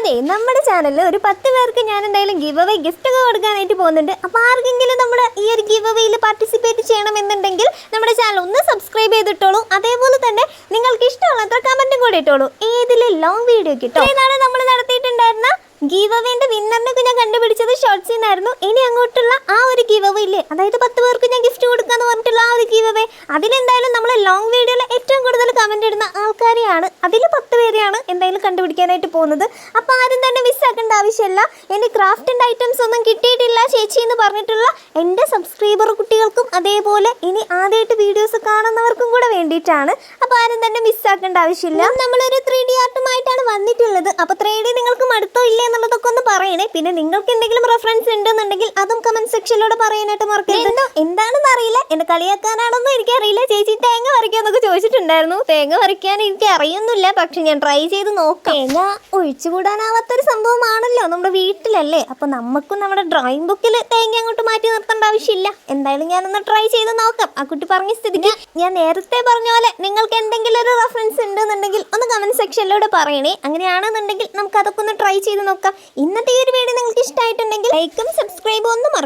അതെ, നമ്മുടെ ചാനലിൽ ഒരു 10 പേർക്ക് ഞാൻ എന്തായാലും ഗിവ് അവേ ഗിഫ്റ്റ് ഒക്കെ കൊടുക്കാനായിട്ട് പോകുന്നുണ്ട്. അപ്പോൾ ആർക്കെങ്കിലും നമ്മുടെ ഈ ഒരു ഗിവ് അവേയിൽ പാർട്ടിസിപ്പേറ്റ് ചെയ്യണമെന്നുണ്ടെങ്കിൽ നമ്മുടെ ചാനൽ ഒന്ന് സബ്സ്ക്രൈബ് ചെയ്തിട്ടോളൂ. അതേപോലെ തന്നെ നിങ്ങൾക്ക് ഇഷ്ടമുള്ളത്ര കമൻറ്റും കൂടി ഇട്ടോളൂ. ഏതിൽ ലോങ് വീഡിയോ കിട്ടും. ഇതാണ് നമ്മൾ നടത്തിയിട്ടുണ്ടായിരുന്ന ഗിവ് അവേന്റെ വിന്നറിനൊക്കെ ഞാൻ കണ്ടുപിടിച്ചത് ഷോർട്സിൽ നിന്നായിരുന്നു. ഇനി അങ്ങോട്ടുള്ള ആ ഒരു ഗിവ് അവേ ഇല്ലേ, അതായത് 10 പേർക്ക് ഞാൻ ഗിഫ്റ്റ് കൊടുക്കാന്ന് പറഞ്ഞിട്ടുള്ള ആ ഒരു ഗിവ് അവേ, അതിലെന്തായാലും നമ്മൾ ലോങ് വീഡിയോയിൽ ഏറ്റവും കൂടുതൽ കമന്റ് ഇടുന്ന ആൾക്കാരെയാണ്, അതിൽ 10 പേരെയാണ് എന്തായാലും കണ്ടുപിടിക്കാനായിട്ട് പോകുന്നത്. അപ്പോൾ ആരും തന്നെ മിസ്സാക്കേണ്ട ആവശ്യമില്ല. ഇനി ക്രാഫ്റ്റിൻ്റെ ഐറ്റംസ് ഒന്നും കിട്ടിയിട്ടില്ല ചേച്ചി എന്ന് പറഞ്ഞിട്ടുള്ള എൻ്റെ സബ്സ്ക്രൈബർ കുട്ടികൾക്കും അതേപോലെ ഇനി ആദ്യമായിട്ട് വീഡിയോസ് കാണുന്നവർക്കും കൂടെ വേണ്ടിയിട്ടാണ്. അപ്പോൾ ആരും തന്നെ മിസ്സാക്കേണ്ട ആവശ്യമില്ല. നമ്മളൊരു 3D ആർട്ടുമായിട്ടാണ് വന്നിട്ടുള്ളത്. അപ്പോൾ 3D നിങ്ങൾക്ക് മടുത്തോ ഇല്ലേ എന്നുള്ളതൊക്കെ ഒന്ന് പറയണേ. പിന്നെ നിങ്ങൾക്ക് എന്തെങ്കിലും റെഫറൻസ് ഉണ്ടെന്നുണ്ടെങ്കിൽ അതും കമന്റ് സെക്ഷനിലൂടെ പറയാനായിട്ട് മറക്കരുത്. എന്താണെന്ന് അറിയില്ല, എന്നെ കളിയാക്കാനാണെന്നും എനിക്കറിയില്ല. ചേച്ചി തേങ്ങ വരയ്ക്കാന്നൊക്കെ ചോദിച്ചിട്ടുണ്ടായിരുന്നു. തേങ്ങ വരയ്ക്കാൻ എനിക്ക് അറിയൊന്നുമില്ല, പക്ഷെ ഞാൻ ട്രൈ ചെയ്ത് നോക്കാം. തേങ്ങ ഒഴിച്ചുകൂടാനാവാത്തൊരു സംഭവമാണല്ലോ നമ്മുടെ വീട്ടിലല്ലേ. അപ്പൊ നമുക്കും നമ്മുടെ ഡ്രോയിങ് ബുക്കിൽ തേങ്ങ അങ്ങോട്ട് മാറ്റി നിർത്തേണ്ട ആവശ്യമില്ല. എന്തായാലും ഞാനൊന്ന് ട്രൈ ചെയ്ത് നോക്കാം. ആ കുട്ടി പറഞ്ഞ സ്ഥിതിക്ക് ഞാൻ നേരത്തെ പറഞ്ഞ പോലെ നിങ്ങൾക്ക് എന്തെങ്കിലും ഒരു റെഫറൻസ് ഉണ്ടെന്നുണ്ടെങ്കിൽ ഒന്ന് കമന്റ് സെക്ഷനിലൂടെ പറയണേ. അങ്ങനെയാണെന്നുണ്ടെങ്കിൽ നമുക്ക് അതൊക്കെ ഒന്ന് ട്രൈ ചെയ്ത് നോക്കാം. ഇന്നത്തെ ഈ ഒരു വീഡിയോ നിങ്ങൾക്ക് ഇഷ്ടമായിട്ടുണ്ടെങ്കിൽ ലൈക്കും സബ്സ്ക്രൈബും ഒന്നും മറക്കും.